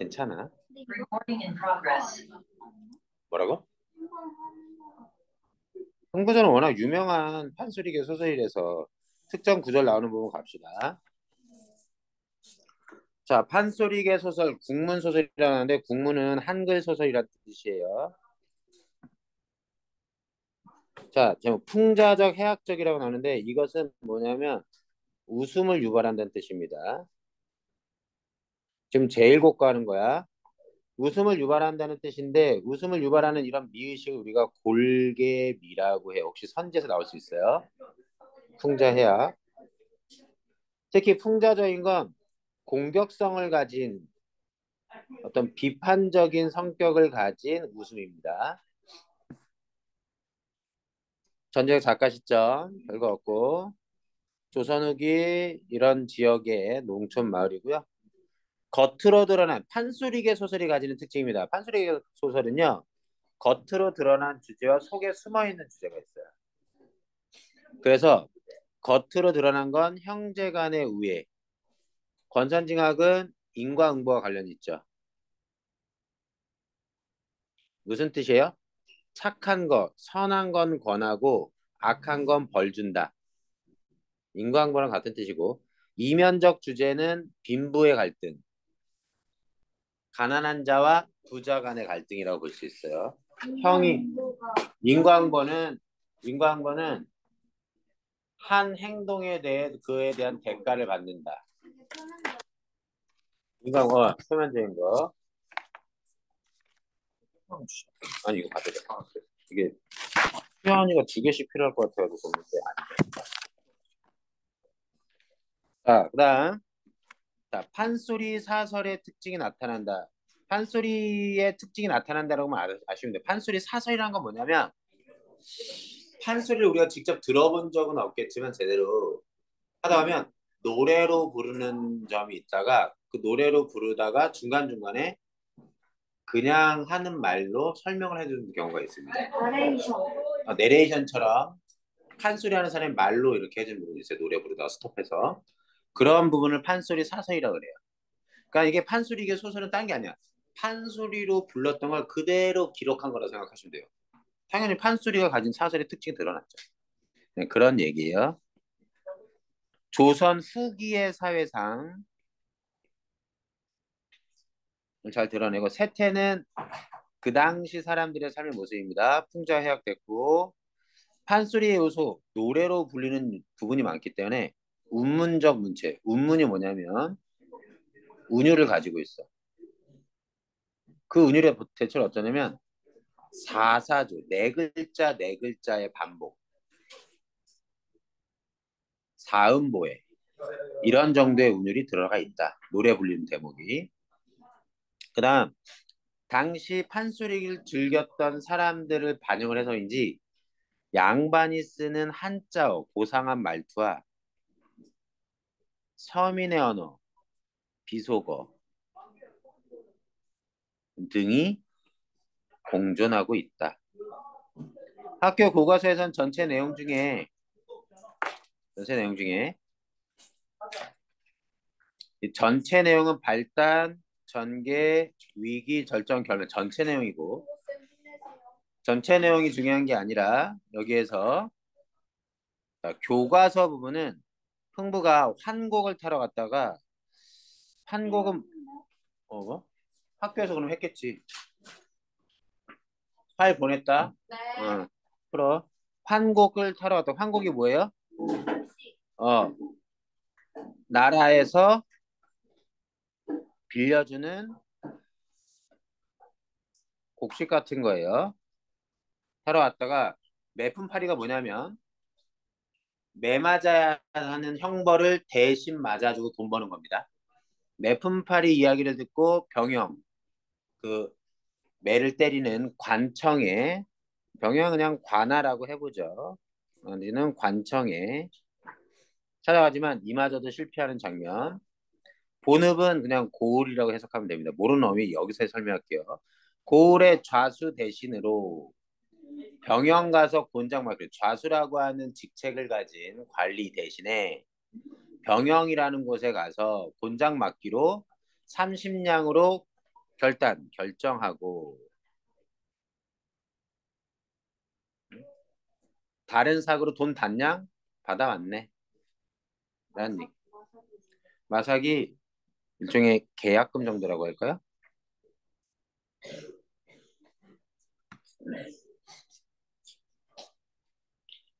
괜찮아. Recording in progress. 뭐라고? 흥부전은 워낙 유명한 판소리계 소설이라서 특정 구절 나오는 부분 갑시다. 자, 판소리계 소설, 국문 소설이라고 하는데 국문은 한글 소설이라는 뜻이에요. 자, 제목 풍자적, 해학적이라고 나오는데 이것은 뭐냐면 웃음을 유발한다는 뜻입니다. 지금 제일 고가하는 거야. 웃음을 유발한다는 뜻인데 웃음을 유발하는 이런 미의식을 우리가 골개미라고 해요. 혹시 선지에서 나올 수 있어요? 풍자해학. 특히 풍자적인 건 공격성을 가진 어떤 비판적인 성격을 가진 웃음입니다. 전쟁 작가 시점 별거 없고 조선 후기 이런 지역의 농촌 마을이고요. 겉으로 드러난 판소리계 소설이 가지는 특징입니다. 판소리계 소설은요. 겉으로 드러난 주제와 속에 숨어있는 주제가 있어요. 그래서 겉으로 드러난 건 형제 간의 우애. 권선징악은 인과응보와 관련이 있죠. 무슨 뜻이에요? 착한 거, 선한 건 권하고 악한 건 벌 준다. 인과응보랑 같은 뜻이고 이면적 주제는 빈부의 갈등, 가난한 자와 부자 간의 갈등이라고 볼 수 있어요. 형이 인과응보는 한 행동에 대해 그에 대한 대가를 받는다. 인과응보 표면적인 거. 아니 이거 받아야 돼. 이게 수현이가 2개씩 필요할 것 같아가지고 보는데 자, 그다음 자, 판소리 사설의 특징이 나타난다. 판소리의 특징이 나타난다라고 아시면 돼요. 판소리 사설이라는 건 뭐냐면 판소리를 우리가 직접 들어본 적은 없겠지만 제대로 하다 보면 노래로 부르는 점이 있다가 그 노래로 부르다가 중간중간에 그냥 하는 말로 설명을 해주는 경우가 있습니다. 내레이션처럼 판소리 하는 사람이 말로 이렇게 해주는 부분이 있어요. 노래 부르다가 스톱해서. 그런 부분을 판소리 사설이라고 그래요. 그러니까 이게 판소리 이게 소설은 딴 게 아니야. 판소리로 불렀던 걸 그대로 기록한 거라 생각하시면 돼요. 당연히 판소리가 가진 사설의 특징이 드러났죠. 네, 그런 얘기예요. 조선 후기의 사회상 잘 드러내고 세태는 그 당시 사람들의 삶의 모습입니다. 풍자해약됐고 판소리의 요소, 노래로 불리는 부분이 많기 때문에 운문적 문체, 운문이 뭐냐면 운율을 가지고 있어. 그 운율의 대체로 어쩌냐면 사사조, 네 글자 네 글자의 반복, 사음보에 이런 정도의 운율이 들어가 있다. 노래 불리는 대목이. 그 다음 당시 판소리를 즐겼던 사람들을 반영을 해서인지 양반이 쓰는 한자어, 고상한 말투와 서민의 언어, 비속어 등이 공존하고 있다. 학교 교과서에선 전체 내용은 발단, 전개, 위기, 절정, 결말 전체 내용이고 전체 내용이 중요한 게 아니라 여기에서 교과서 부분은 흥부가 환곡을 타러 갔다가 환곡은 뭐? 학교에서 그럼 했겠지. 파일 보냈다. 네. 풀어. 환곡을 타러 갔다. 환곡이 뭐예요? 나라에서 빌려주는 곡식 같은 거예요. 타러 갔다가 매품팔이가 뭐냐면 매 맞아야 하는 형벌을 대신 맞아주고 돈 버는 겁니다. 매품팔이 이야기를 듣고 병영, 그 매를 때리는 관청에 병영 그냥 관아라고 해보죠. 우리는 관청에 찾아가지만 이마저도 실패하는 장면. 본읍은 그냥 고을이라고 해석하면 됩니다. 모르는 어미 여기서 설명할게요. 고을의 좌수 대신으로 병영 가서 곤장 맡기 좌수라고 하는 직책을 가진 관리 대신에 병영이라는 곳에 가서 곤장 맡기로 30냥으로 결정하고 다른 사고로 돈 단량 받아왔네. 라는 얘기. 마삭이 일종의 계약금 정도라고 할까요?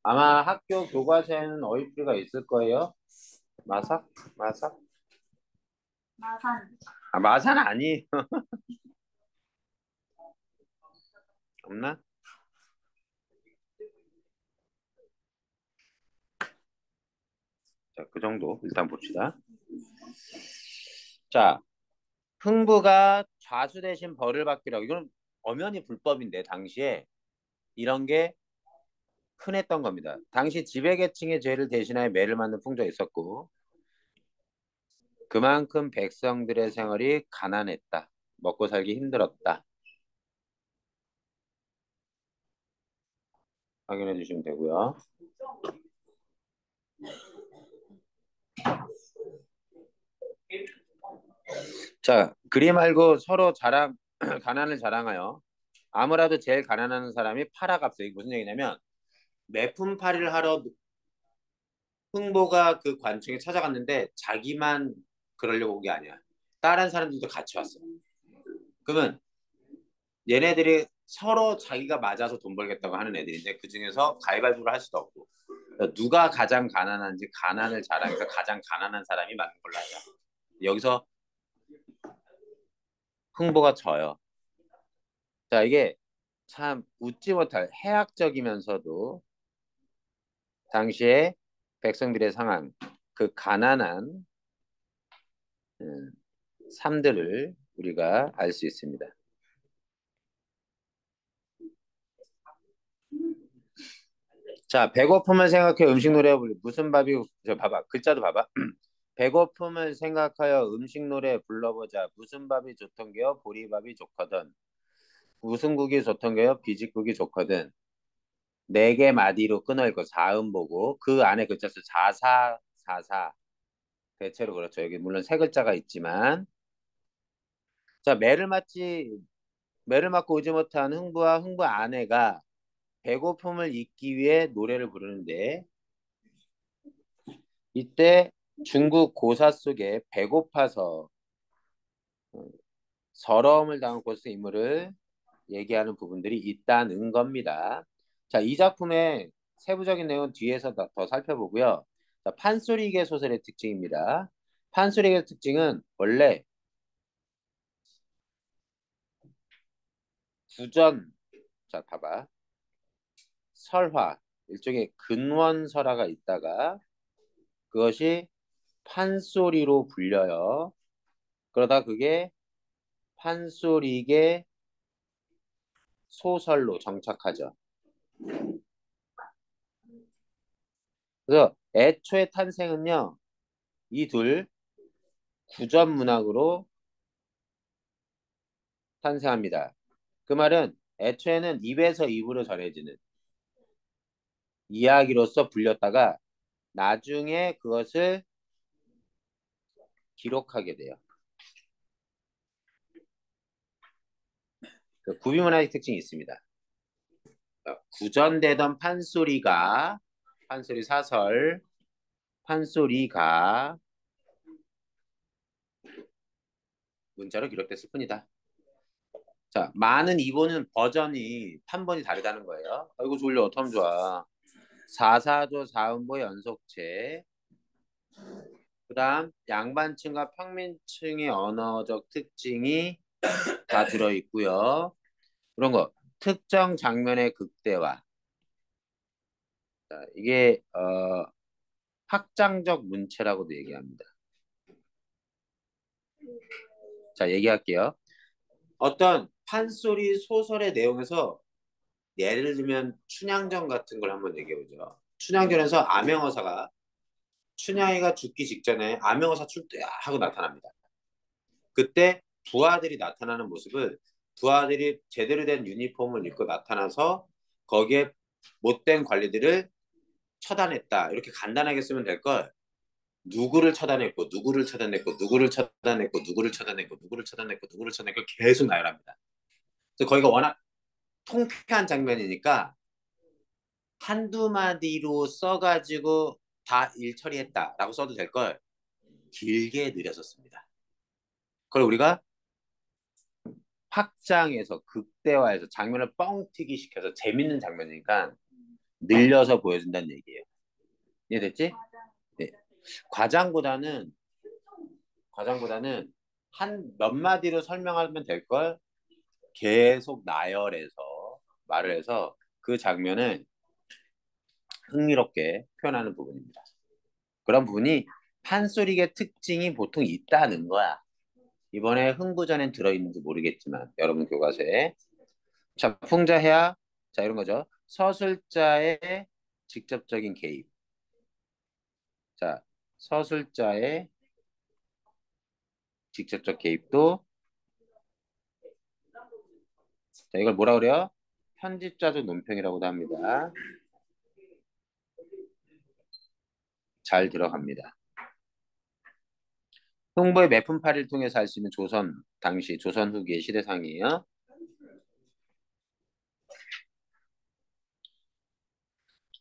아마 학교 교과서에는 어휘풀이가 있을 거예요. 마삭? 마삭? 마산. 아, 마산 아니. 없나? 자, 그 정도 일단 봅시다. 자, 흥부가 좌수 대신 벌을 받기라고. 이건 엄연히 불법인데 당시에 이런 게 흔했던 겁니다. 당시 지배계층의 죄를 대신하여 매를 맞는 풍조가 있었고 그만큼 백성들의 생활이 가난했다. 먹고 살기 힘들었다. 확인해 주시면 되고요. 자, 그리 말고 서로 가난을 자랑하여 아무라도 제일 가난한 사람이 팔아갑세. 이게 무슨 얘기냐면 매품팔이를 하러 흥보가 그 관청에 찾아갔는데 자기만 그러려고 온 게 아니야. 다른 사람들도 같이 왔어. 그러면 얘네들이 서로 자기가 맞아서 돈 벌겠다고 하는 애들인데 그 중에서 가위바위보를 할 수도 없고 누가 가장 가난한지 가난을 자랑해서 가장 가난한 사람이 맞는 걸로 하자. 여기서 흥보가 져요. 자, 이게 참 웃지 못할 해학적이면서도 당시에 백성들의 상황, 그 가난한 삶들을 우리가 알 수 있습니다. 자, 배고픔을 생각해 음식 노래 부르. 무슨 밥이 저 봐봐. 글자도 봐봐. 배고픔을 생각하여 음식 노래 불러보자. 무슨 밥이 좋던게요? 보리밥이 좋거든. 무슨 국이 좋던게요? 비지국이 좋거든. 네 개 마디로 끊어 읽고 사음 보고 그 안에 글자 수 사사 사사 대체로 그렇죠. 여기 물론 세 글자가 있지만 자 매를 맞고 오지 못한 흥부와 흥부 아내가 배고픔을 잊기 위해 노래를 부르는데 이때 중국 고사 속에 배고파서 서러움을 당한 고스 인물을 얘기하는 부분들이 있다는 겁니다. 자, 이 작품의 세부적인 내용은 뒤에서 더 살펴보고요. 자, 판소리계 소설의 특징입니다. 판소리계 특징은 원래 구전, 자, 봐봐. 설화, 일종의 근원설화가 있다가 그것이 판소리로 불려요. 그러다 그게 판소리계 소설로 정착하죠. 그래서 애초의 탄생은요, 이 둘 구전 문학으로 탄생합니다. 그 말은 애초에는 입에서 입으로 전해지는 이야기로서 불렸다가 나중에 그것을 기록하게 돼요. 그 구비문학의 특징이 있습니다. 구전되던 판소리 사설, 판소리가 문자로 기록됐을 뿐이다. 자, 많은 이보는 버전이 판본이 다르다는 거예요. 아이고 졸려 어떡하면 좋아. 사사조 사음보 연속체. 그 다음 양반층과 평민층의 언어적 특징이 다 들어있고요. 그런 거 특정 장면의 극대화. 자, 이게 확장적 문체라고도 얘기합니다. 자, 얘기할게요. 어떤 판소리 소설의 내용에서 예를 들면 춘향전 같은 걸 한번 얘기해보죠. 춘향전에서 암행어사가 춘향이가 죽기 직전에 암행어사 출두야 하고 나타납니다. 그때 부하들이 나타나는 모습을 부하들이 제대로 된 유니폼을 입고 나타나서 거기에 못된 관리들을 처단했다. 이렇게 간단하게 쓰면 될 걸 누구를 쳐다냈고 누구를 쳐다냈고 누구를 쳐다냈고 누구를 쳐다냈고 누구를 쳐다냈고 누구를 쳐다냈고 계속 나열합니다. 그래서 거기가 워낙 통쾌한 장면이니까 한두 마디로 써가지고 다 일 처리했다라고 써도 될 걸 길게 늘렸었습니다. 그걸 우리가 확장해서 극대화해서 장면을 뻥튀기 시켜서 재밌는 장면이니까 늘려서 보여준다는 얘기예요. 이해됐지? 네. 과장보다는 한 몇 마디로 설명하면 될 걸 계속 나열해서 말을 해서 그 장면을 흥미롭게 표현하는 부분입니다. 그런 부분이 판소리의 특징이 보통 있다는 거야. 이번에 흥부전엔 들어있는지 모르겠지만 여러분 교과서에 자 풍자해야 자 이런 거죠. 서술자의 직접적인 개입. 자 서술자의 직접적 개입도 자 이걸 뭐라 그래요? 편집자적 논평이라고도 합니다. 잘 들어갑니다. 흥부의 매품팔이를 통해서 알 수 있는 조선 당시 조선 후기의 시대상이에요.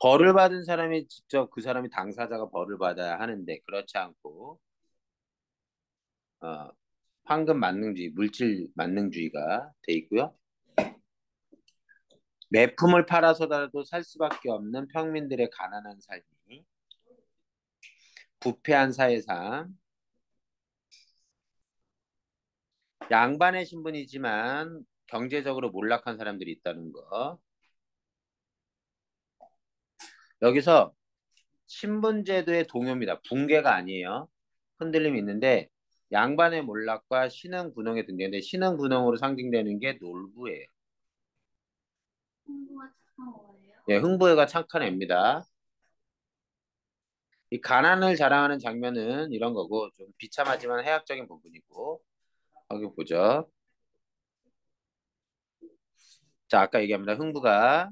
벌을 받은 사람이 직접 그 사람이 당사자가 벌을 받아야 하는데 그렇지 않고 어, 황금 만능주의, 물질 만능주의가 돼 있고요. 매품을 팔아서라도 살 수밖에 없는 평민들의 가난한 삶이 부패한 사회상 양반의 신분이지만 경제적으로 몰락한 사람들이 있다는 거. 여기서 신분제도의 동요입니다. 붕괴가 아니에요. 흔들림이 있는데 양반의 몰락과 신흥분홍의 등장인데 신흥분홍으로 상징되는 게 놀부예요. 홍보가 착한 거예요? 예, 흥부애가 착한 애입니다. 이 가난을 자랑하는 장면은 이런 거고 좀 비참하지만 해학적인 부분이고 여기 보죠. 자 아까 얘기합니다. 흥부가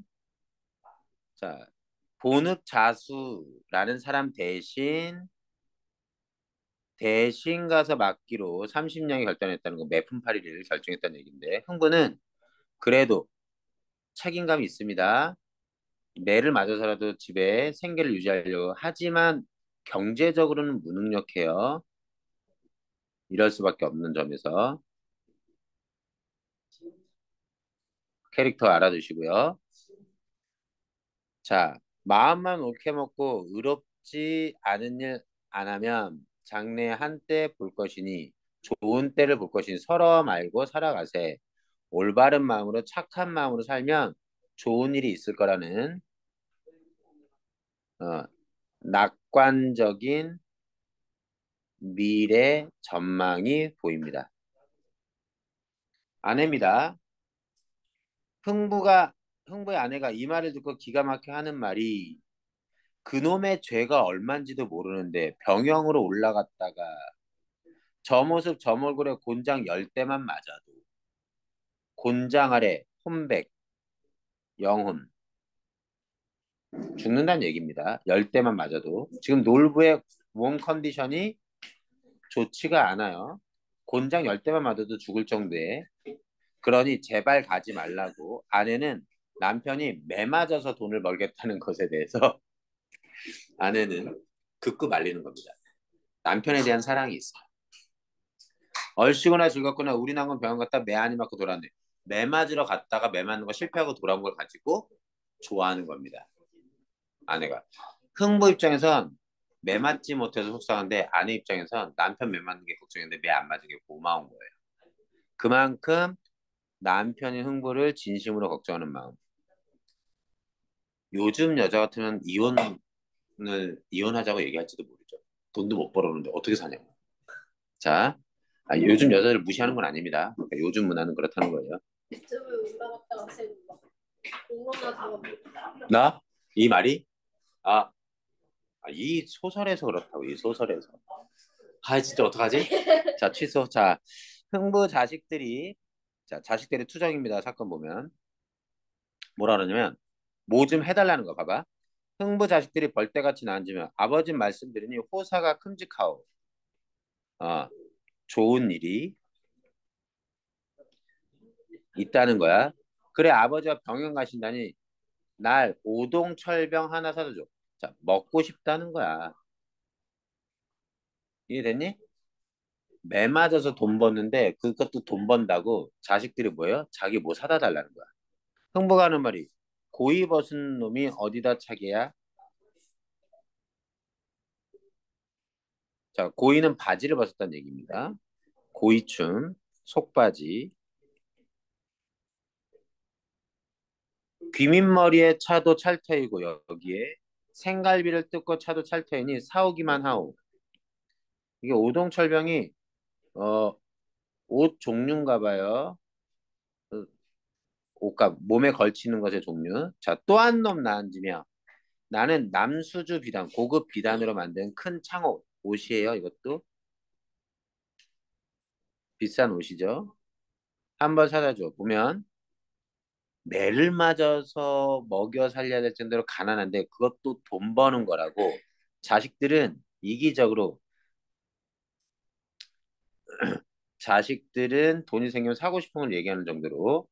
자 본읍자수라는 사람 대신 가서 맡기로 30냥이 결단했다는 거 매품팔이를 결정했다는 얘기인데 흥부는 그래도 책임감이 있습니다. 매를 맞아서라도 집에 생계를 유지하려고 하지만 경제적으로는 무능력해요. 이럴 수밖에 없는 점에서 캐릭터 알아두시고요. 자, 마음만 옳게 먹고 의롭지 않은 일 안 하면 장래 한때 볼 것이니 좋은 때를 볼 것이니 서러 말고 살아가세. 올바른 마음으로 착한 마음으로 살면 좋은 일이 있을 거라는 어, 낙관적인 미래 전망이 보입니다. 아내입니다. 흥부의 아내가 이 말을 듣고 기가 막혀 하는 말이 그놈의 죄가 얼만지도 모르는데 병영으로 올라갔다가 저 모습 저 얼굴에 곤장 10대만 맞아도 곤장 아래 혼백, 영혼 죽는다는 얘기입니다. 10대만 맞아도 지금 놀부의 몸 컨디션이 좋지가 않아요. 곤장 10대만 맞아도 죽을 정도에 그러니 제발 가지 말라고 아내는 남편이 매 맞아서 돈을 벌겠다는 것에 대해서 아내는 극구 말리는 겁니다. 남편에 대한 사랑이 있어. 얼씨구나 즐겁구나 우리 남은 병원 갔다 매 안이 맞고 돌아왔네. 매 맞으러 갔다가 매 맞는 거 실패하고 돌아온 걸 가지고 좋아하는 겁니다. 아내가. 흥부 입장에선 매 맞지 못해서 속상한데 아내 입장에선 남편 매 맞는 게 걱정인데 매 안 맞은 게 고마운 거예요. 그만큼 남편의 흥부를 진심으로 걱정하는 마음. 요즘 여자 같으면 이혼하자고 얘기할지도 모르죠. 돈도 못 벌었는데 어떻게 사냐고. 자, 요즘 여자를 무시하는 건 아닙니다. 그러니까 요즘 문화는 그렇다는 거예요. 유튜브에 올라갔다가 쌤 응원하다가 나? 이 말이? 아, 이 소설에서 그렇다고, 이 소설에서. 진짜 어떡하지? 자, 취소. 자, 흥부 자식들이 투정입니다. 사건 보면. 뭐라 그러냐면, 뭐 좀 해달라는 거 봐봐. 흥부 자식들이 벌떼같이 나앉으면 아버지 말씀 들으니 호사가 큼직하오. 좋은 일이 있다는 거야. 그래 아버지가 병원 가신다니 날 오동철병 하나 사다 줘. 자, 먹고 싶다는 거야. 이해됐니? 매 맞아서 돈 버는데 그것도 돈 번다고 자식들이 뭐예요? 자기 뭐 사다 달라는 거야. 흥부가 하는 말이 고이 벗은 놈이 어디다 차게야? 자, 고이는 바지를 벗었다는 얘기입니다. 고이춤, 속바지. 귀민머리에 차도 찰터이고 여기에 생갈비를 뜯고 차도 찰터이니 사오기만 하오. 이게 오동철병이 어, 옷 종류인가 봐요. 옷과 몸에 걸치는 것의 종류. 자, 또 한 놈 나앉으며 나는 남수주 비단, 고급 비단으로 만든 큰 창옷. 옷이에요, 이것도. 비싼 옷이죠. 한번 사다 줘. 보면 매를 맞아서 먹여 살려야 될 정도로 가난한데 그것도 돈 버는 거라고. 자식들은 이기적으로 자식들은 돈이 생기면 사고 싶은 걸 얘기하는 정도로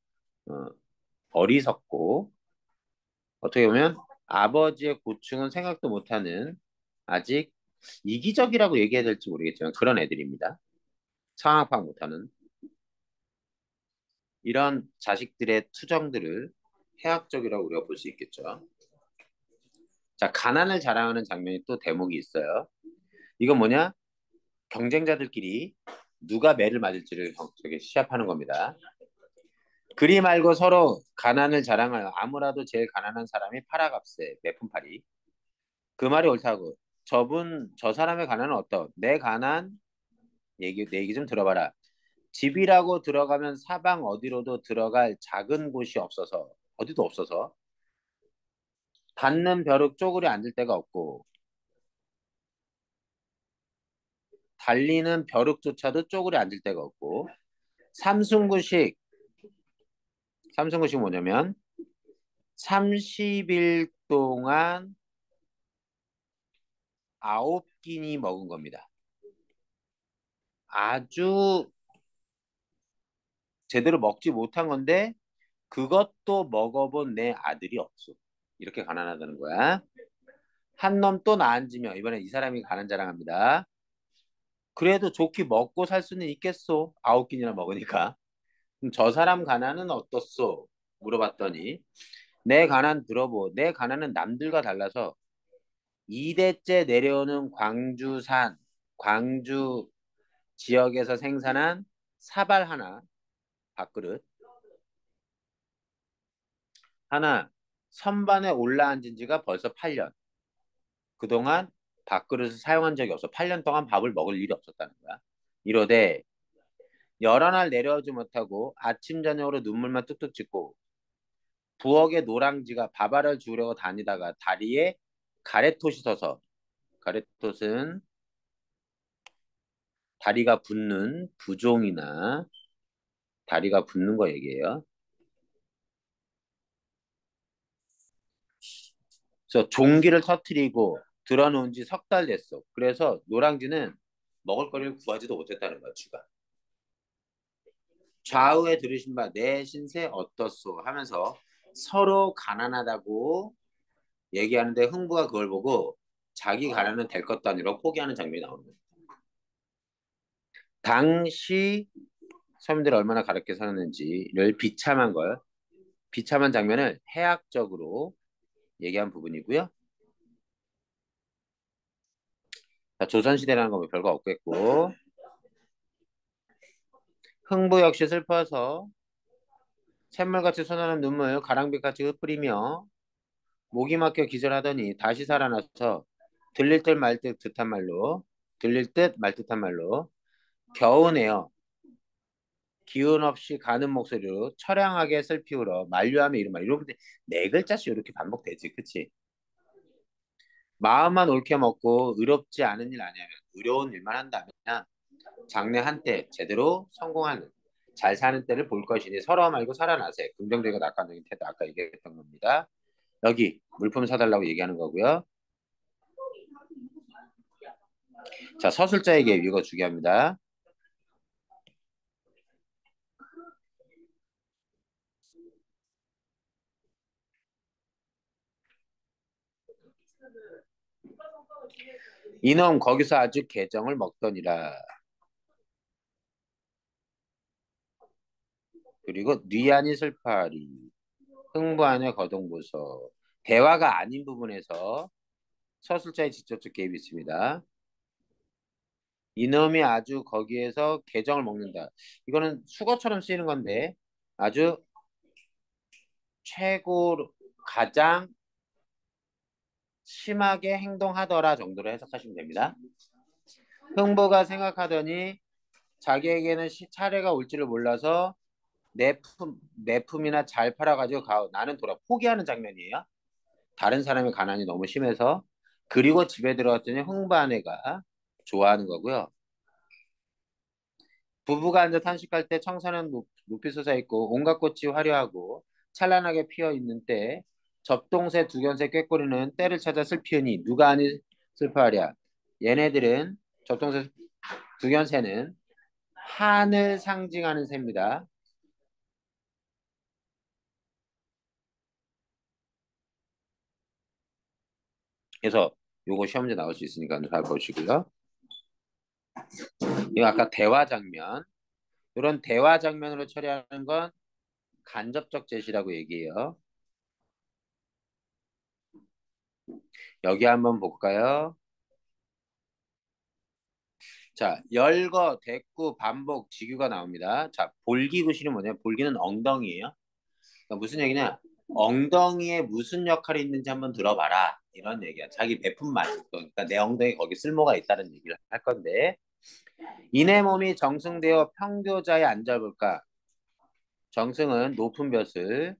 어, 어리석고 어떻게 보면 아버지의 고충은 생각도 못하는 아직 이기적이라고 얘기해야 될지 모르겠지만 그런 애들입니다. 상황 파악 못하는 이런 자식들의 투정들을 해학적이라고 우리가 볼 수 있겠죠. 자, 가난을 자랑하는 장면이 또 대목이 있어요. 이건 뭐냐? 경쟁자들끼리 누가 매를 맞을지를 저기 시합하는 겁니다. 그리 말고 서로 가난을 자랑하여 아무라도 제일 가난한 사람이 팔아갑세. 몇 푼팔이. 그 말이 옳다고. 저 사람의 가난은 어떠? 내 가난 내 얘기 좀 들어봐라. 집이라고 들어가면 사방 어디로도 들어갈 작은 곳이 없어서 어디도 없어서 닿는 벼룩 쪼그려 앉을 데가 없고 달리는 벼룩조차도 쪼그려 앉을 데가 없고 삼순구식 삼순구식 뭐냐면 30일 동안 9끼니 먹은 겁니다. 아주 제대로 먹지 못한 건데 그것도 먹어본 내 아들이 없어. 이렇게 가난하다는 거야. 한 놈 또 나앉으며 이번에 이 사람이 가난 자랑합니다. 그래도 좋게 먹고 살 수는 있겠소. 9끼니나 먹으니까. 그럼 저 사람 가난은 어떻소? 물어봤더니 내 가난 들어보. 내 가난은 남들과 달라서 2대째 내려오는 광주 지역에서 생산한 사발 하나, 밥그릇 하나 선반에 올라앉은 지가 벌써 8년. 그동안 밥그릇을 사용한 적이 없어. 8년 동안 밥을 먹을 일이 없었다는 거야. 이러되 여러 날 내려오지 못하고 아침 저녁으로 눈물만 뚝뚝 찢고 부엌의 노랑지가 밥알을 주려고 다니다가 다리에 가래톳이 서서 가래톳은 다리가 붓는 부종이나 다리가 붓는 거 얘기예요. 그래서 종기를 터트리고 들어놓은 지 석 달 됐어. 그래서 노랑지는 먹을 거리를 구하지도 못했다는 거야, 주가. 좌우에 들으신 바 내 신세 어떻소 하면서 서로 가난하다고 얘기하는데 흥부가 그걸 보고 자기 가난은 될 것도 아니라 포기하는 장면이 나오는 거예요. 당시 서민들이 얼마나 가렵게 살았는지를 비참한 장면을 해학적으로 얘기한 부분이고요. 자, 조선시대라는 거 별거 없겠고 흥부 역시 슬퍼서 샘물같이 솟아나는 눈물 가랑비같이 흩뿌리며 목이 막혀 기절하더니 다시 살아나서 들릴 듯 말 듯한 말로 들릴 듯 말 듯한 말로 겨우내어 기운 없이 가는 목소리로 처량하게 슬피 울어 만류하며 이른말 이러면 네 글자씩 이렇게 반복되지 그치? 마음만 옳게 먹고 의롭지 않은 일 아니하면 의로운 일만 한다면 장래 한때 제대로 성공하는 잘 사는 때를 볼 것이니 서러워 말고 살아나세 긍정적이고 낙관적인 태도 아까 얘기했던 겁니다. 여기 물품 사달라고 얘기하는 거고요. 자, 서술자에게 이거 중요합니다. 이놈 거기서 아주 개정을 먹더니라. 그리고 뉘안이 슬퍼하리. 흥부안의 거동부서. 대화가 아닌 부분에서 서술자의 직접적 개입이 있습니다. 이놈이 아주 거기에서 개정을 먹는다. 이거는 수거처럼 쓰이는 건데 아주 최고 가장 심하게 행동하더라 정도로 해석하시면 됩니다. 흥부가 생각하더니 자기에게는 차례가 올지를 몰라서 내품이나 잘 팔아가지고 나는 돌아 포기하는 장면이에요. 다른 사람의 가난이 너무 심해서. 그리고 집에 들어갔더니 흥부 아내가 좋아하는 거고요. 부부가 앉아 탄식할 때 청소는 높이 솟아있고 온갖 꽃이 화려하고 찬란하게 피어있는 때 접동새 두견새 꾀꼬리는 때를 찾아 슬피우니 누가 아니 슬퍼하랴. 얘네들은 접동새 두견새는 한을 상징하는 새입니다. 그래서 요거 시험 문제 나올 수 있으니까 잘 보시고요. 이거 아까 대화 장면. 이런 대화 장면으로 처리하는 건 간접적 제시라고 얘기해요. 여기 한번 볼까요? 자, 열거, 대꾸, 반복, 직유가 나옵니다. 자, 볼기구실은 뭐냐면 볼기는 엉덩이에요. 그러니까 무슨 얘기냐? 엉덩이에 무슨 역할이 있는지 한번 들어봐라. 이런 얘기야. 자기 베푼 말. 그러니까 내 엉덩이 거기 쓸모가 있다는 얘기를 할 건데 이내 몸이 정승되어 평교자에 앉아볼까? 정승은 높은 벼슬.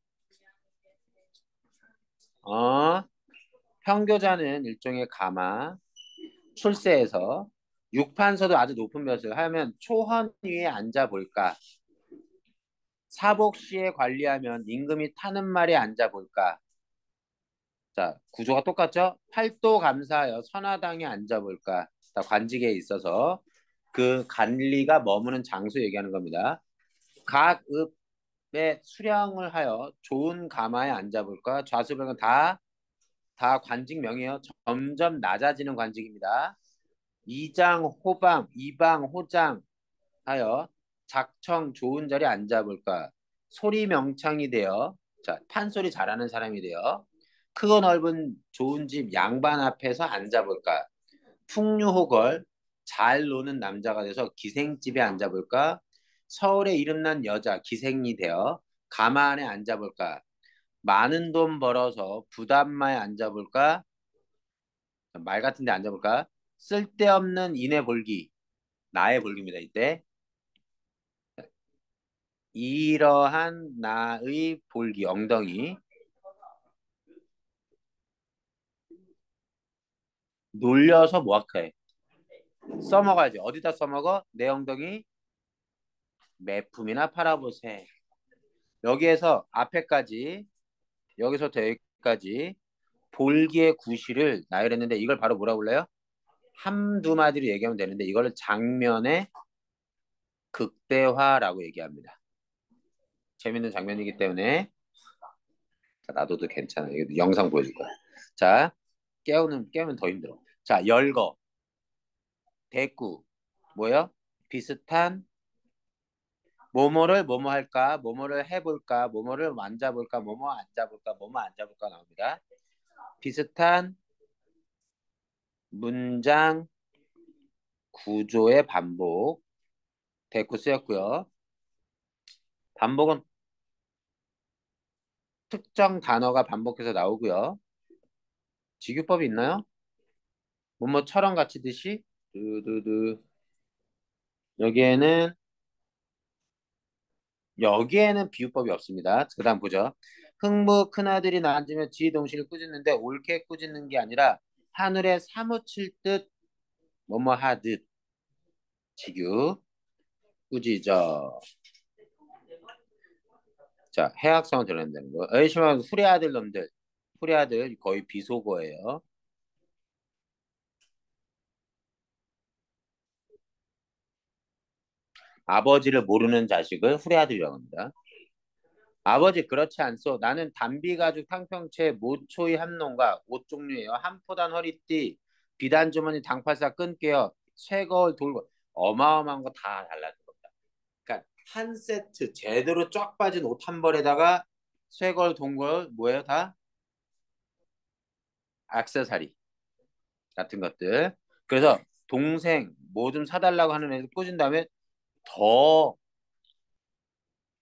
평교자는 일종의 가마. 출세에서 육판서도 아주 높은 벼슬 하면 초헌 위에 앉아볼까? 사복시에 관리하면 임금이 타는 말에 앉아볼까? 자, 구조가 똑같죠? 팔도 감사하여 선화당에 앉아볼까? 자, 관직에 있어서 그 관리가 머무는 장소 얘기하는 겁니다. 각 읍의 수령을 하여 좋은 가마에 앉아볼까? 좌수병은 다 관직명이에요. 점점 낮아지는 관직입니다. 이장, 호방, 이방, 호장 하여 작청 좋은 자리에 앉아볼까? 소리 명창이 되어 자 판소리 잘하는 사람이 되어 크고 넓은 좋은 집 양반 앞에서 앉아볼까? 풍류호걸 잘 노는 남자가 돼서 기생집에 앉아볼까? 서울에 이름난 여자 기생이 되어 가마 안에 앉아볼까? 많은 돈 벌어서 부담마에 앉아볼까? 말 같은 데 앉아볼까? 쓸데없는 인해 볼기 나의 볼기입니다. 이때 이러한 나의 볼기 엉덩이 놀려서 뭐할까 써먹어야지. 어디다 써먹어? 내 엉덩이 매품이나 팔아보세. 여기에서 앞에까지 여기서부터 여기까지 볼기의 구실을 나열했는데 이걸 바로 뭐라고 불러요? 한두 마디로 얘기하면 되는데 이걸 장면의 극대화라고 얘기합니다. 재밌는 장면이기 때문에 자, 놔둬도 괜찮아. 이거 영상 보여줄 거야. 자, 깨우면 더 힘들어. 자, 열거, 대꾸, 뭐요? 비슷한 뭐뭐를 뭐뭐 할까, 뭐뭐를 해볼까, 뭐뭐를 만져볼까, 뭐뭐 앉아볼까, 뭐뭐 앉아볼까 나옵니다. 비슷한 문장 구조의 반복, 대꾸 쓰였고요. 반복은 특정 단어가 반복해서 나오고요. 직유법이 있나요? 뭐뭐처럼 같이듯이 두두두 여기에는 비유법이 없습니다. 그 다음 보죠. 흥부 큰아들이 낳아지며 지 동시를 꾸짖는데 옳게 꾸짖는 게 아니라 하늘에 사무칠 듯 뭐뭐 하듯 직유 꾸짖어. 자, 해악성을 드러낸다는 거. 의심하고 후레 아들 놈들. 후레아들 거의 비속어예요. 아버지를 모르는 자식을 후레아들이라고 합니다. 아버지 그렇지 않소. 나는 단비가죽 탕평채 모초이 함농가 옷 종류예요. 한포단 허리띠 비단 주머니 당파사 끈게요. 쇠거울 돌고 어마어마한 거 다 달라는 겁니다. 그러니까 한 세트 제대로 쫙 빠진 옷 한 벌에다가 쇠거울 동거울 뭐예요 다? 액세서리 같은 것들. 그래서 동생 뭐 좀 사달라고 하는 애들 꽂은 다음에 더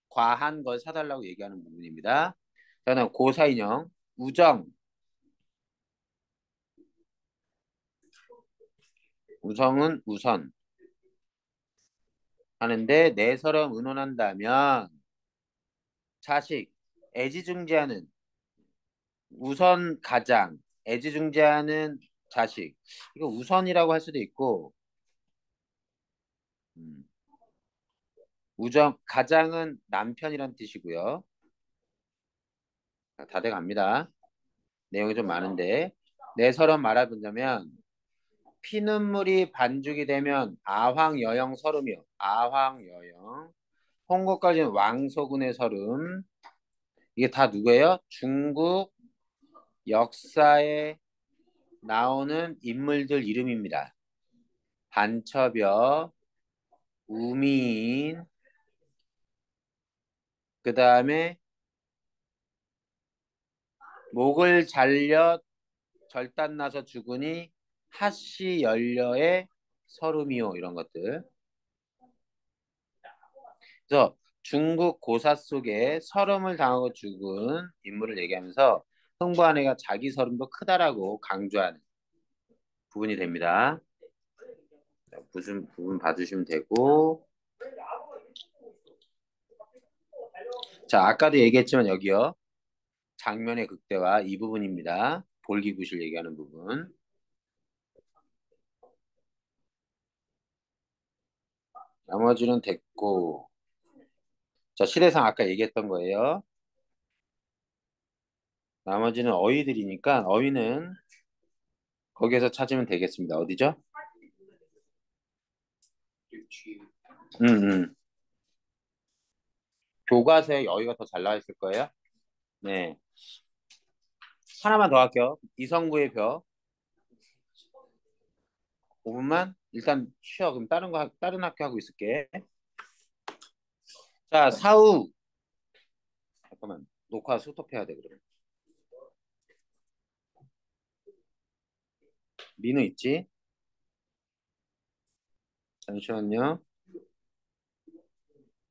과한 걸 사달라고 얘기하는 부분입니다. 저는 고사인형 우정 우성은 우선 하는데 내처럼 의논한다면 자식 애지중지하는 우선 가장 애지중지하는 자식 이거 우선이라고 할 수도 있고 음, 우정 가장은 남편이란 뜻이고요. 다 돼갑니다. 내용이 좀 많은데 내처럼 말해본다면 피눈물이 반죽이 되면 아황여영 서름이요. 아황여영 홍고까지는 왕소군의 서름 이게 다 누구예요? 중국 역사에 나오는 인물들 이름입니다. 반첩여, 우미인, 그 다음에 목을 잘려 절단나서 죽으니 하씨 연려의 서름이요 이런 것들. 그래서 중국 고사 속에 서름을 당하고 죽은 인물을 얘기하면서 흥부한 애가 자기 서름도 크다라고 강조하는 부분이 됩니다. 무슨 부분 봐주시면 되고 자 아까도 얘기했지만 여기요. 장면의 극대화 이 부분입니다. 볼기구실 얘기하는 부분. 나머지는 됐고 자 시대상 아까 얘기했던 거예요. 나머지는 어휘들이니까 어휘는 거기에서 찾으면 되겠습니다. 어디죠? 음, 음. 교과서에 어휘가 더 잘 나와 있을 거예요. 네. 하나만 더 할게요. 이성구의 벼. 5분만 일단 쉬어. 그럼 다른 학교 하고 있을게. 자, 사우. 잠깐만. 녹화 스톱해야 돼, 그러면. 민우 있지? 잠시만요.